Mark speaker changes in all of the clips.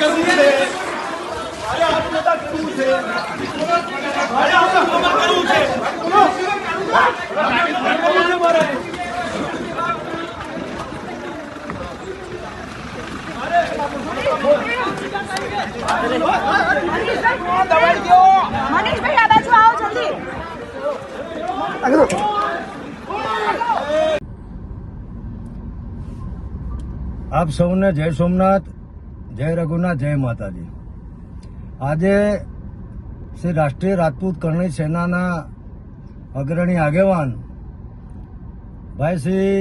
Speaker 1: કરવું છે, મારે આત્મહત્યા કરવું છે, મારે આત્મહત્યા કરવું છે, મારે
Speaker 2: મનીષભાઈ આ બાજુ આવો જલ્દી.
Speaker 3: આપ સૌને જય સોમનાથ, જય રઘુનાથ, જય માતાજી. આજે શ્રી રાષ્ટ્રીય રાજપૂત કરણી સેનાના અગ્રણી આગેવાન ભાઈ શ્રી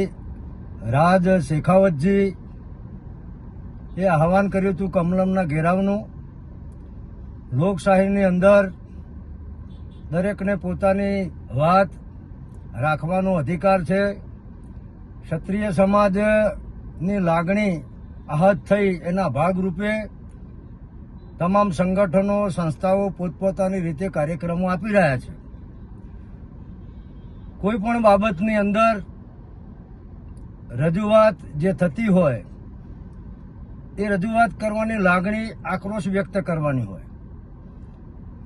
Speaker 3: રાજ શેખાવતજી એ આહવાન કર્યું હતું કમલમના ઘેરાવનું. લોકશાહીની અંદર દરેકને પોતાની વાત રાખવાનો અધિકાર છે. ક્ષત્રિય સમાજની લાગણી આહત થઈ એના ભાગરૂપે તમામ સંગઠનો સંસ્થાઓ પોતપોતાની રીતે કાર્યક્રમો આપી રહ્યા છે. કોઈ પણ બાબતની અંદર રજૂઆત જે થતી હોય એ રજૂઆત કરવાની લાગણી આક્રોશ વ્યક્ત કરવાની હોય.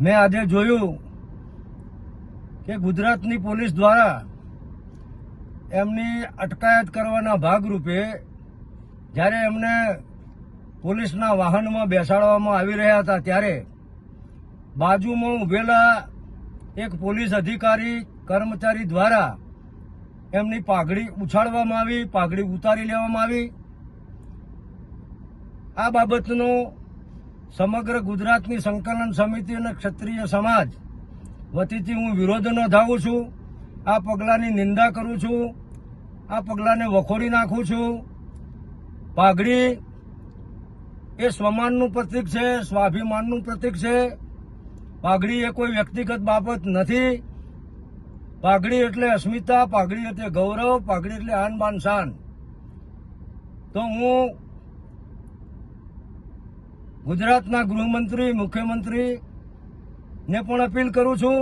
Speaker 3: મેં આજે જોયું કે ગુજરાતની પોલીસ દ્વારા એમની અટકાયત કરવાના ભાગરૂપે જ્યારે એમને પોલીસના વાહનમાં બેસાડવામાં આવી રહ્યા હતા ત્યારે બાજુમાં ઉભેલા એક પોલીસ અધિકારી કર્મચારી દ્વારા એમની પાઘડી ઉછાળવામાં આવી, પાઘડી ઉતારી લેવામાં આવી. આ બાબતનો સમગ્ર ગુજરાતની સંકલન સમિતિ અને ક્ષત્રિય સમાજ વતીથી હું વિરોધ નોંધાવું છું. આ પગલાંની નિંદા કરું છું. આ પગલાંને વખોડી નાખું છું. પાઘડી એ સ્વમાનનું પ્રતીક છે, સ્વાભિમાનનું પ્રતીક છે. પાઘડી એ કોઈ વ્યક્તિગત બાબત નથી. પાઘડી એટલે અસ્મિતા, પાઘડી એટલે ગૌરવ, પાઘડી એટલે આન બાન શાન. તો હું ગુજરાતના ગૃહમંત્રી, મુખ્યમંત્રીને પણ અપીલ કરું છું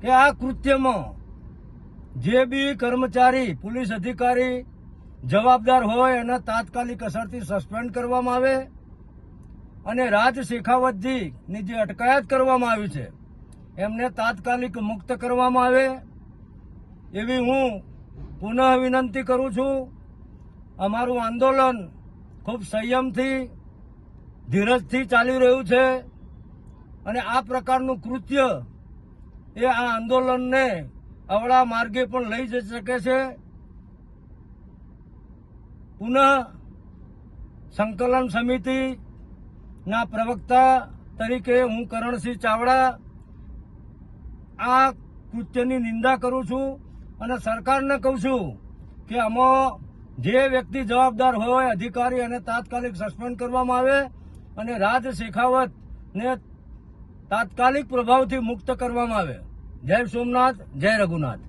Speaker 3: કે આ કૃત્યમાં જે બી કર્મચારી, પોલીસ અધિકારી જવાબદાર હોય એને તાત્કાલિક અસરથી સસ્પેન્ડ કરવામાં આવે અને રાજ શેખાવતજીની જે અટકાયત કરવામાં આવી છે એમને તાત્કાલિક મુક્ત કરવામાં આવે એવી હું પુનઃ વિનંતી કરું છું. અમારું આંદોલન ખૂબ સંયમથી, ધીરજથી ચાલી રહ્યું છે અને આ પ્રકારનું કૃત્ય એ આ આંદોલનને અવળા માર્ગે પણ લઈ જઈ શકે છે. પુનઃ સંકલન સમિતિના પ્રવક્તા તરીકે હું કરણસિંહ ચાવડા આ કૃત્યની નિંદા કરું છું અને સરકારને કહું છું કે આમાં જે વ્યક્તિ જવાબદાર હોય, અધિકારી, એને તાત્કાલિક સસ્પેન્ડ કરવામાં આવે અને રાજ શેખાવતને તાત્કાલિક પ્રભાવથી મુક્ત કરવામાં આવે. જય સોમનાથ, જય રઘુનાથ.